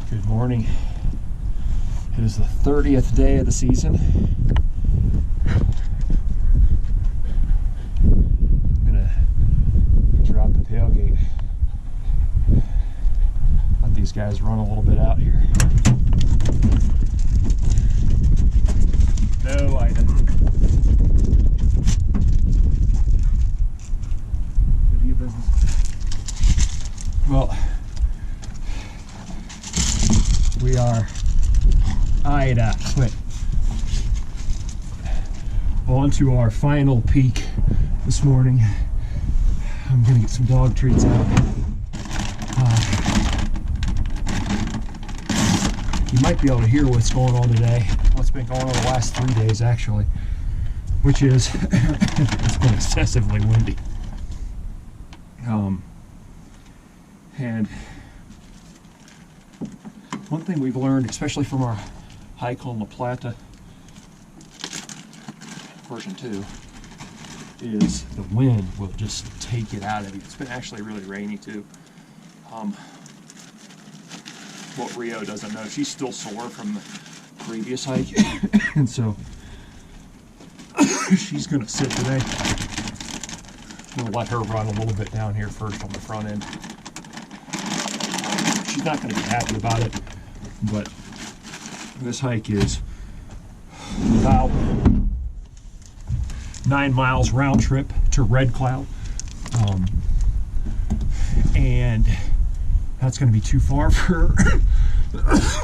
Good morning. It is the 30th day of the season. I'm gonna drop the tailgate. Let these guys run a little bit out here. No item. Good to your business. Well, we are Ida. Quit. On to our final peak this morning. I'm gonna get some dog treats out. You might be able to hear what's going on today. What's been going on the last 3 days, actually, which is it's been excessively windy. And one thing we've learned, especially from our hike on La Plata version 2, is the wind will just take it out of you. It's been actually really rainy too. What Rio doesn't know, she's still sore from the previous hike, and so she's gonna sit today. I'm gonna let her run a little bit down here first on the front end. She's not gonna be happy about it, but this hike is about 9 miles round trip to Redcloud, and that's going to be too far for her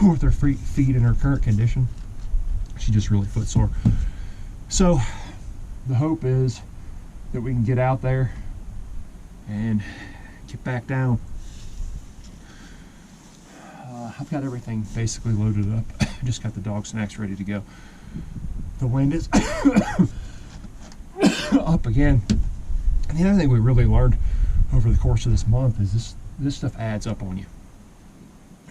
with her feet in her current condition. She's just really footsore. So the hope is that we can get out there and get back down. I've got everything basically loaded up. I just got the dog snacks ready to go. The wind is up again. And the other thing we really learned over the course of this month is this stuff adds up on you.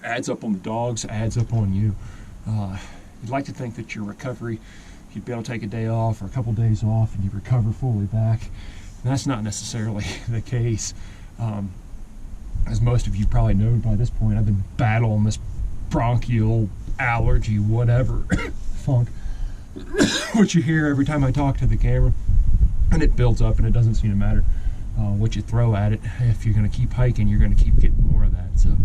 Adds up on the dogs, adds up on you. You'd like to think that your recovery, you'd be able to take a day off or a couple days off and you recover fully back. And that's not necessarily the case. As most of you probably know by this point, I've been battling this bronchial allergy, whatever, funk, which you hear every time I talk to the camera. And it builds up, and it doesn't seem to matter what you throw at it. If you're going to keep hiking, you're going to keep getting more of that. So,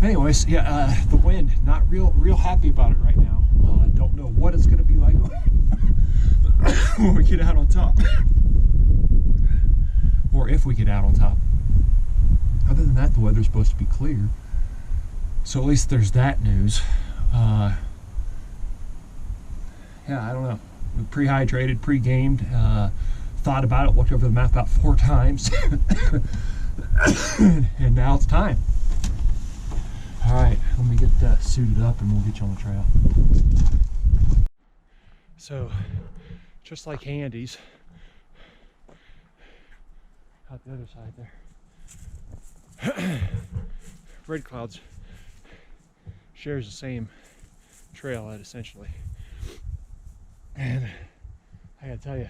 anyways, yeah, the wind, not real happy about it right now. Don't know what it's going to be like when we get out on top, or if we get out on top. Other than that, the weather's supposed to be clear, so at least there's that news. Yeah, I don't know. We pre-hydrated, pre-gamed, thought about it, looked over the map about 4 times, and now it's time. All right, let me get suited up and we'll get you on the trail. So, just like Handy's, out the other side there, Redcloud shares the same trailhead essentially. And I gotta tell you,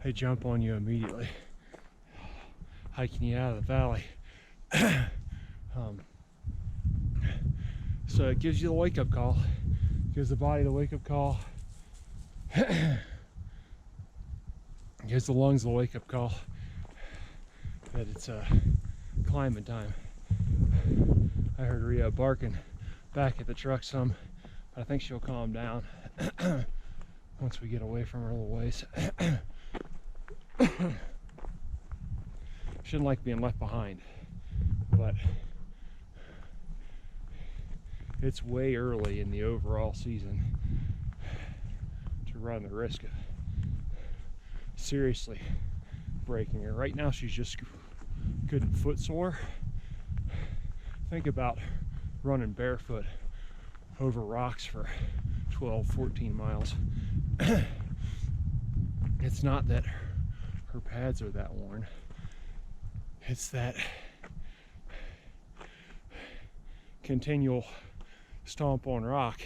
they jump on you immediately, hiking you out of the valley. So it gives you the wake-up call, gives the body the wake-up call, gives the lungs the wake-up call that it's climbing time. I heard Rio barking back at the truck some, but I think she'll calm down once we get away from her a little ways. Shouldn't like being left behind, but it's way early in the overall season to run the risk of seriously breaking her. Right now she's just good and footsore. Think about running barefoot over rocks for 12, 14 miles. It's not that her pads are that worn. It's that continual stomp on rock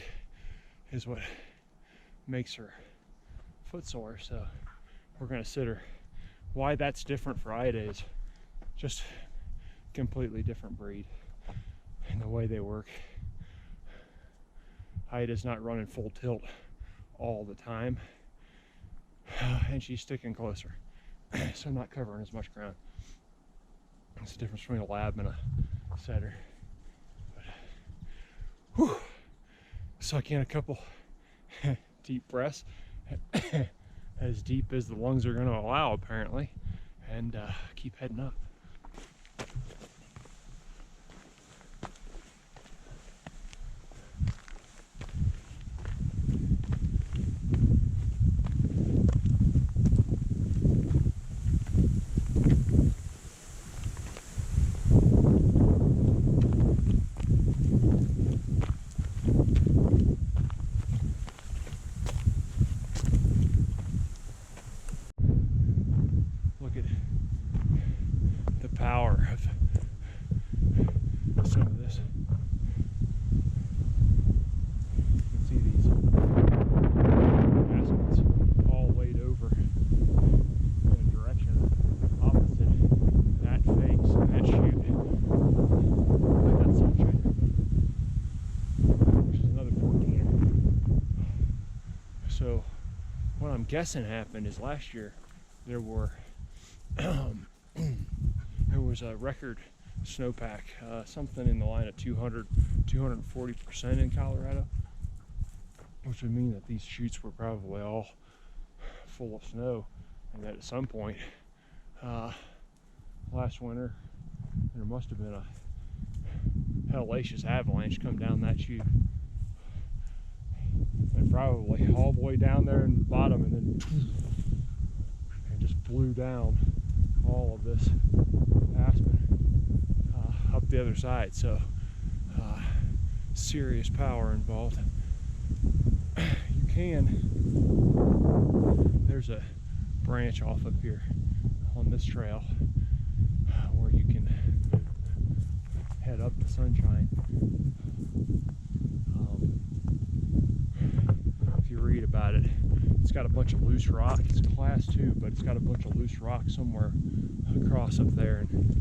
is what makes her footsore. So we're going to sit her. Why that's different for Ida is just completely different breed in the way they work. Ida's not running full tilt all the time, and she's sticking closer, so not covering as much ground. It's the difference between a lab and a setter. But, whew, suck in a couple deep breaths, as deep as the lungs are going to allow apparently, and keep heading up. Look at the power of some of this. You can see these aspens all laid over in a direction opposite that face, that chute. Look at that sunshine, which is another 14er. So what I'm guessing happened is last year there was a record snowpack, something in the line of 240% in Colorado, which would mean that these chutes were probably all full of snow, and that at some point last winter there must have been a hellacious avalanche come down that chute, and probably all the way down there in the bottom, and then just blew down all of this aspen up the other side. So serious power involved. You can, there's a branch off up here on this trail where you can head up the sunshine. If you read about it, it's got a bunch of loose rock. It's class 2, but it's got a bunch of loose rock somewhere across up there. And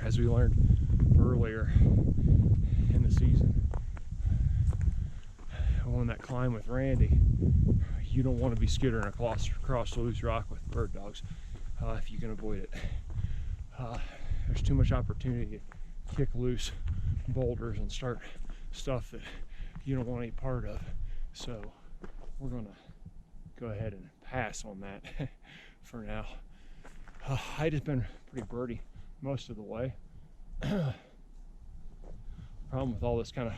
as we learned earlier in the season, on that climb with Randy, you don't want to be skittering across the loose rock with bird dogs if you can avoid it. There's too much opportunity to kick loose boulders and start stuff that you don't want any part of. So we're gonna go ahead and pass on that for now. Ida's been pretty birdie most of the way. Problem with all this kind of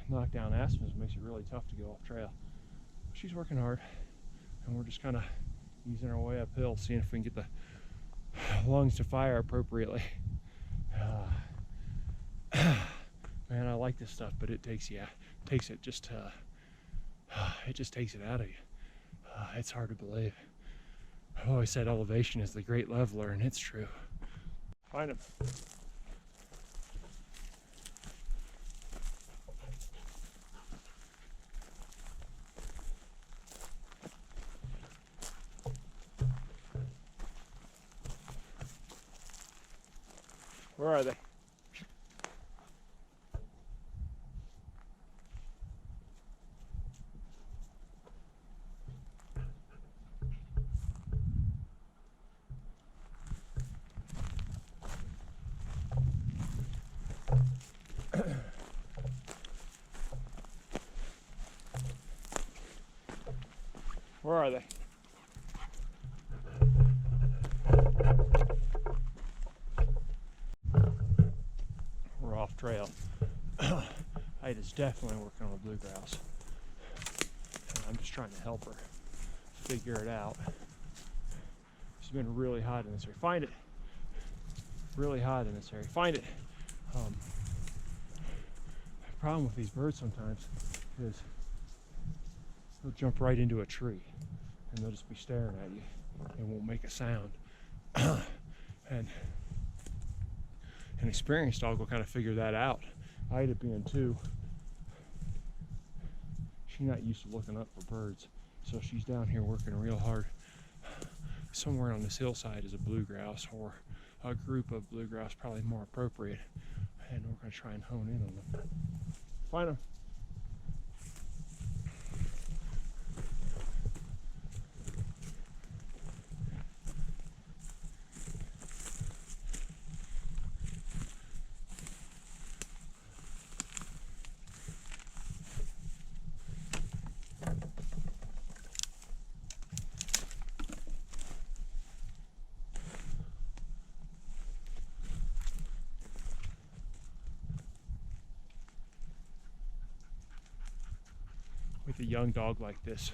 knockdown aspens, makes it really tough to go off trail. She's working hard, and we're just kind of easing our way uphill, seeing if we can get the lungs to fire appropriately. Man, I like this stuff, but it takes it just takes it out of you. It's hard to believe. I've always said elevation is the great leveler, and it's true. Find him. Where are they? Where are they? We're off trail. Ida's definitely working on a blue grouse. And I'm just trying to help her figure it out. She's been really hot in this area. Find it. Really hot in this area. Find it. The problem with these birds sometimes is they'll jump right into a tree and they'll just be staring at you and won't make a sound. And an experienced dog will kind of figure that out. Ida being 2, she's not used to looking up for birds, so she's down here working real hard. Somewhere on this hillside is a blue grouse, or a group of bluegrass probably more appropriate, and we're going to try and hone in on them. Find them. With a young dog like this,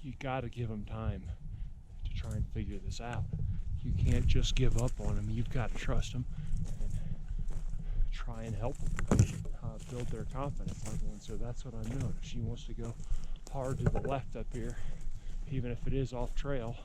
you got to give him time to try and figure this out. You can't just give up on him. You've got to trust him and try and help them build their confidence level. And so that's what I'm doing. If she wants to go hard to the left up here, even if it is off trail,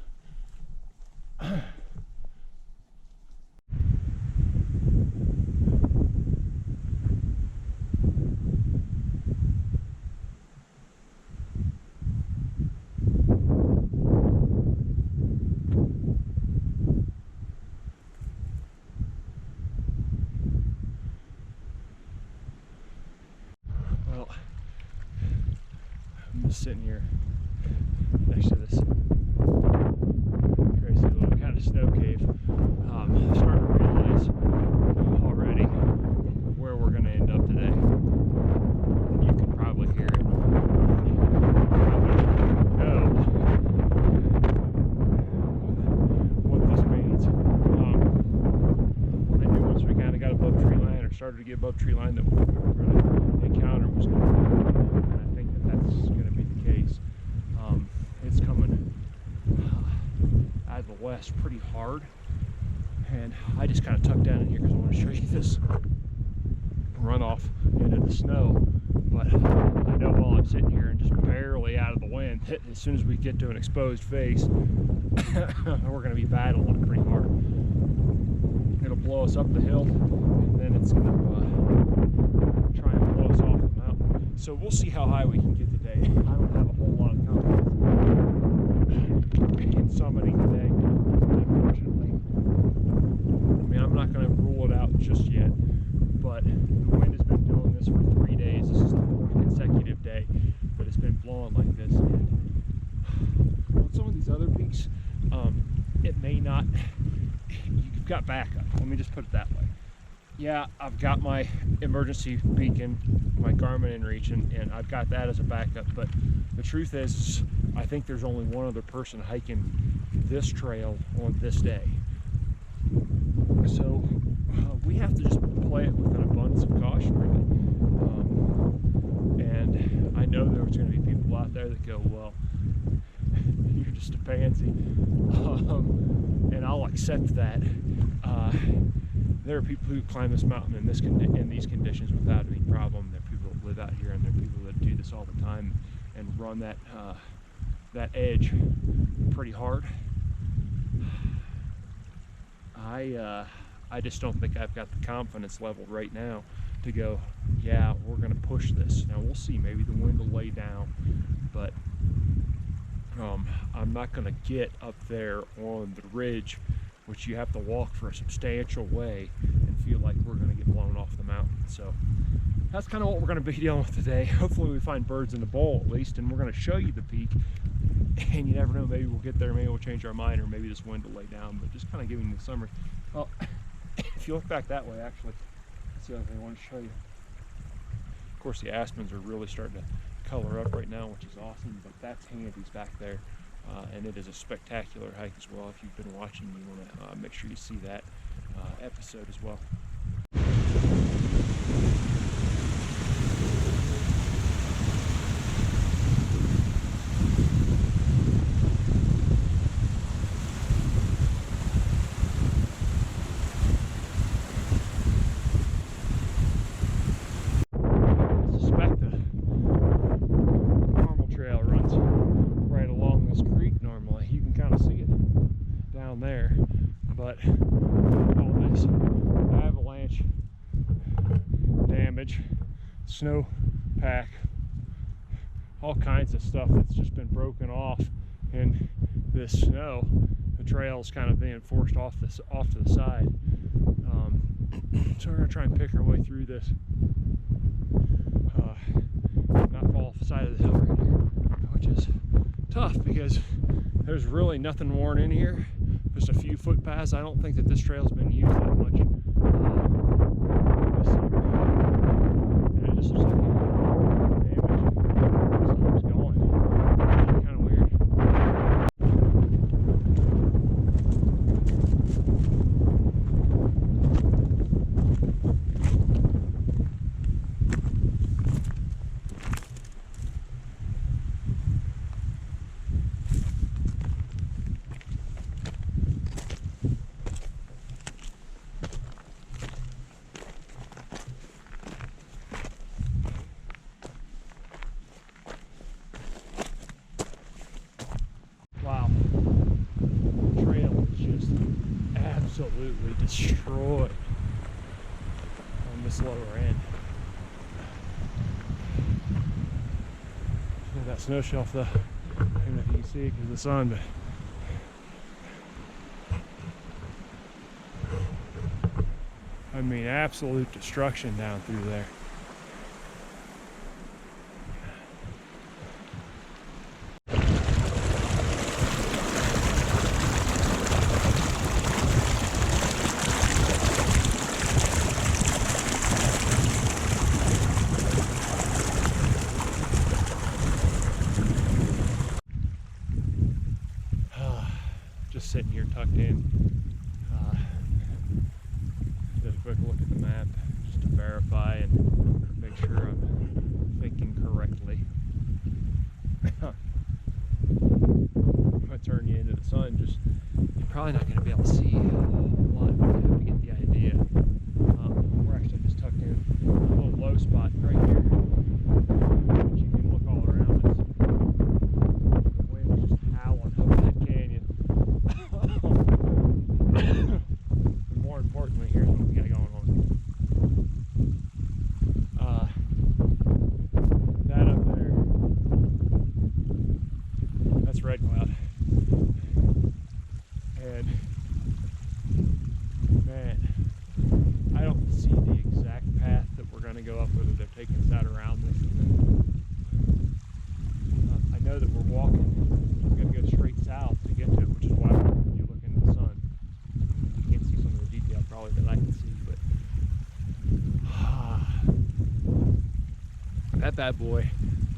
sitting here next to this crazy little kind of snow cave. Starting to realize already where we're going to end up today. You can probably hear it. Probably know what this means. I knew once we kind of got above tree line, or started to get above tree line, that what we were going to encounter was going to be, and I think that that's going to be the case. It's coming out of the west pretty hard, and I just kind of tucked down in here because I want to show you this runoff into the snow. But I know while I'm sitting here and just barely out of the wind, as soon as we get to an exposed face, we're going to be battling it pretty hard. It'll blow us up the hill, and then it's going to try and blow us off the mountain. So we'll see how high we can get today. I don't have a whole lot of confidence in summiting today, unfortunately. I mean, I'm not going to rule it out just yet, but the wind has been doing this for 3 days. This is the 4th consecutive day that it's been blowing like this. And on some of these other peaks, it may not. You've got backup. Let me just put it that way. Yeah, I've got my emergency beacon, my Garmin inReach, and I've got that as a backup. But the truth is, I think there's only one other person hiking this trail on this day. So we have to just play it with an abundance of caution, really. And I know there's going to be people out there that go, well, you're just a pansy. And I'll accept that. There are people who climb this mountain in these conditions without any problem. There are people that live out here, and there are people that do this all the time and run that edge pretty hard. I just don't think I've got the confidence level right now to go, yeah, we're going to push this. Now we'll see. Maybe the wind will lay down, but I'm not going to get up there on the ridge, which you have to walk for a substantial way, and feel like we're going to get blown off the mountain. So that's kind of what we're going to be dealing with today. Hopefully we find birds in the bowl at least, and we're going to show you the peak. And you never know, maybe we'll get there, maybe we'll change our mind, or maybe this wind will lay down. But just kind of giving you the summary. Well, if you look back that way, actually, that's the other thing I want to show you. Of course, the aspens are really starting to color up right now, which is awesome. But that's Handy's back there. And it is a spectacular hike as well. If you've been watching, you want to make sure you see that episode as well. There, but all this avalanche damage, snow pack, all kinds of stuff that's just been broken off in this snow trail's kind of being forced off to the side. So we're gonna try and pick our way through this. Not fall off the side of the hill right here, which is tough because there's really nothing worn in here. Just a few footpaths. I don't think that this trail's been used that much this summer. And it just looks like damage just keeps going. It's kind of weird. Wow, the trail is just absolutely destroyed on this lower end. Look at that snow shelf though. I don't know if you can see it because of the sun, but I mean absolute destruction down through there. Just sitting here tucked in. Did a quick look at the map just to verify and make sure I'm thinking correctly. I'm gonna turn you into the sun. Just you're probably not gonna be able to see a lot, but you have to get the idea. We're actually just tucked in a little low spot right here. But you can look all around us. The wind is just howling up that canyon. And more importantly, here's what we got going on. That up there, that's Redcloud. And man, I don't see the exact path that we're going to go up, whether they're taking us out around this. And then, I know that we're walking. We're going to go straight south to get to it, which is why you look into the sun. You can't see some of the detail probably that I can see, but that bad boy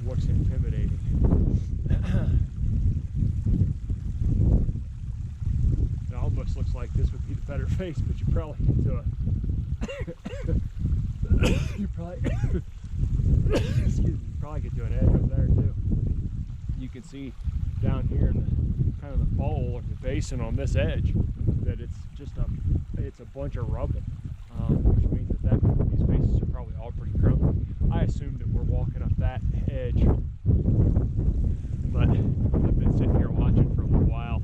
looks intimidating. It almost looks like this would be the better face, but you probably get to you probably get to an edge up there too. You can see down here in the kind of the bowl or the basin on this edge that it's just a bunch of rubble, which means that these faces are probably all pretty crumbly. I assume that we're walking up that edge, but I've been sitting here watching for a little while,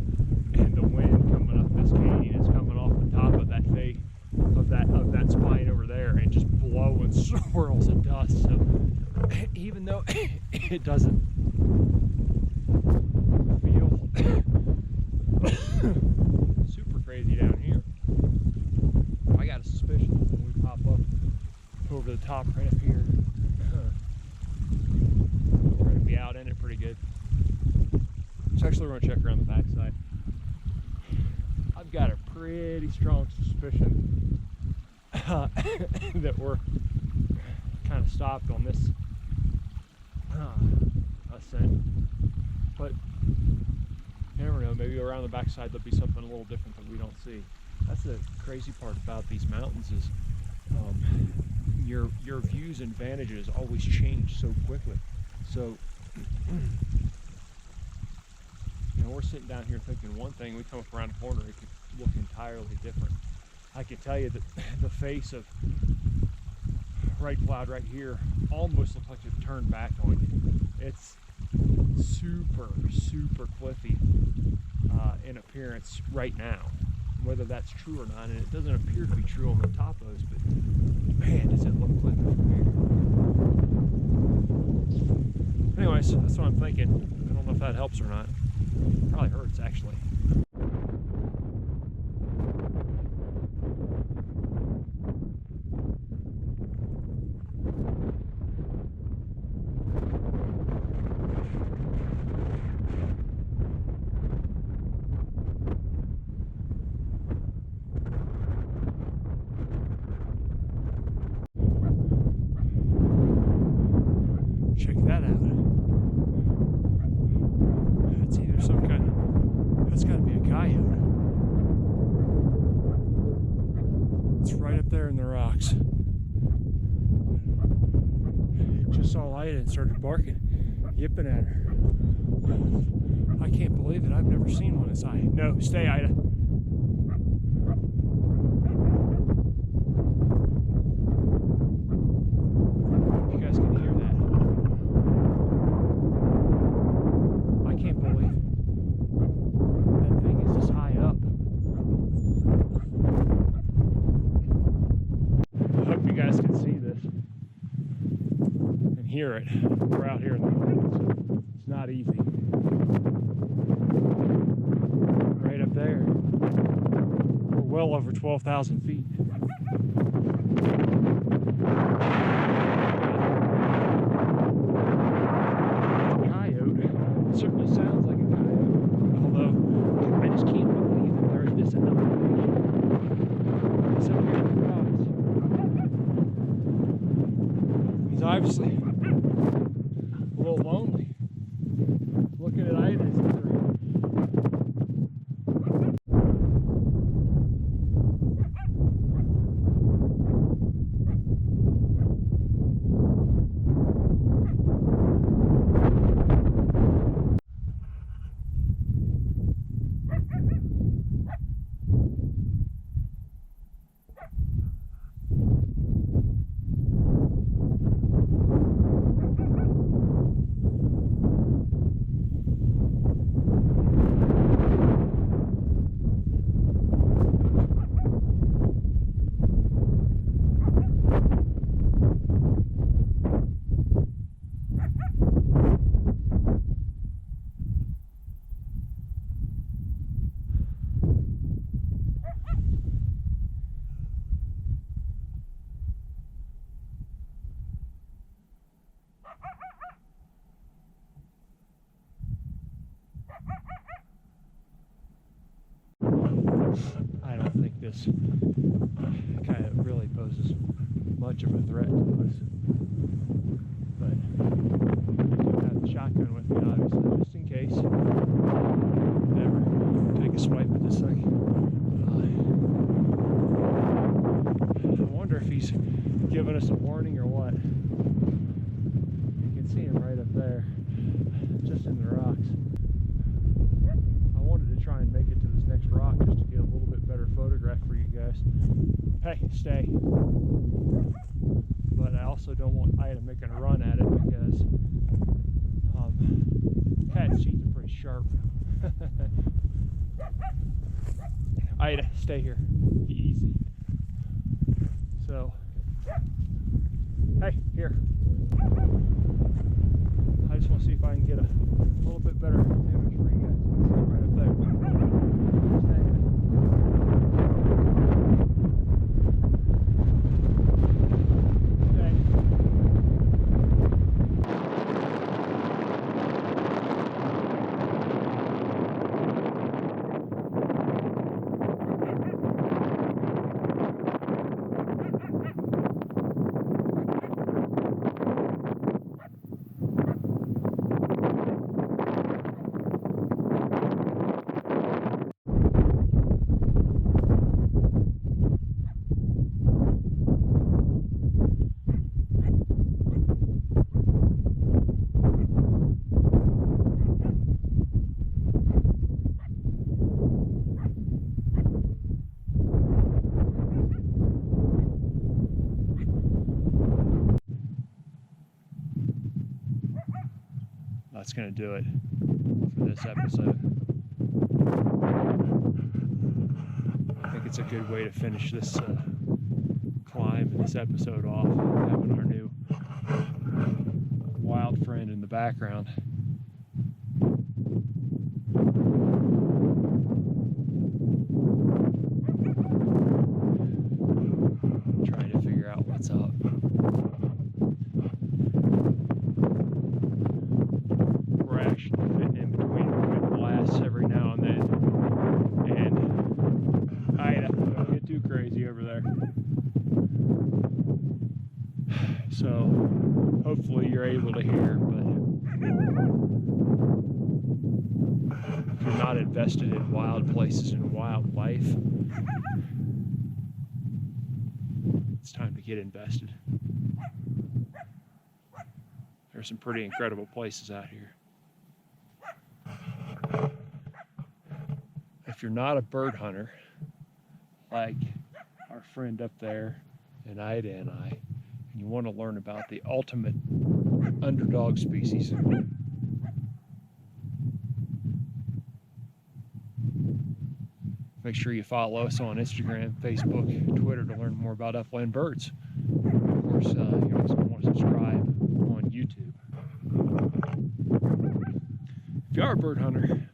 and the wind coming up this canyon is coming off the top of that face of that spine over there and just blowing swirls of dust. So even though it doesn't feel super crazy down here, I got a suspicion that when we pop up over the top right up here, we're going to be out in it pretty good. So actually we're going to check around the backside. I've got a pretty strong suspicion that we're kind of stopped on this ascent, but you never know, maybe around the backside there'll be something a little different that we don't see. That's the crazy part about these mountains is your views and vantages always change so quickly. So you know, we're sitting down here thinking one thing, we come up around the corner, it could look entirely different. I can tell you that the face of Redcloud right here almost looks like it's turned back on you. It's super cliffy in appearance right now. Whether that's true or not, and it doesn't appear to be true on the topos, but man, does it look cliffy from here. Anyways, that's what I'm thinking. I don't know if that helps or not. It probably hurts, actually. gotta be a coyote. It's right up there in the rocks. It just saw Ida and started barking, yipping at her. I can't believe it. I've never seen one this high. No, stay, Ida. You guys can hear that. I can't believe that thing is this high up. I hope you guys can see this and hear it. We're out here in the woods. It's not easy. Right up there. We're well over 12,000 feet. Coyote. It certainly sounds like a coyote. Although, I just can't believe that there is this elevation. It's up here in the rocks. He's obviously a little lonely. Looking at Ida as either. I don't think this kind of really poses much of a threat to us. But I do have the shotgun with me, obviously, just in case. Never take a swipe at this thing. I wonder if he's giving us a warning or what. You can see him right up there, just in the rocks. I wanted to try and make it to this next rock just to get a little bit better photograph for you guys. Hey, stay. But I also don't want Ida making a run at it because cat's teeth are pretty sharp. Ida, stay here. Easy. So, hey, here. I just want to see if I can get a little bit better image for you guys. You can see it right up there. Stay. That's going to do it for this episode. I think it's a good way to finish this climb and this episode off, having our new wild friend in the background. Trying to figure out what's up. Fitting in between wind blasts every now and then. And Ida, don't get too crazy over there. So hopefully you're able to hear, but if you're not not invested in wild places and wildlife, it's time to get invested. There's some pretty incredible places out here. If you're not a bird hunter, like our friend up there and Ida and I, and you want to learn about the ultimate underdog species, make sure you follow us on Instagram, Facebook, Twitter to learn more about upland birds. Of course, you're also going to want to subscribe on YouTube. If you are a bird hunter,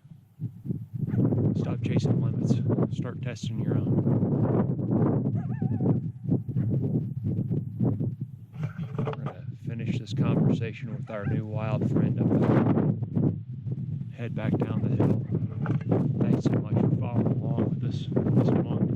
stop chasing limits. Start testing your own. We're going to finish this conversation with our new wild friend up there. Head back down the hill. Thanks so much for following along with us this month.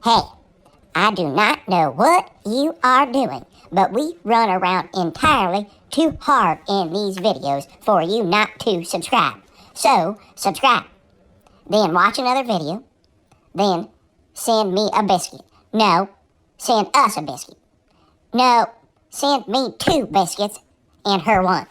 Hey, I do not know what you are doing, but we run around entirely too hard in these videos for you not to subscribe. So, subscribe. Then watch another video. Then send me a biscuit. No, send us a biscuit. No, send me 2 biscuits and her 1.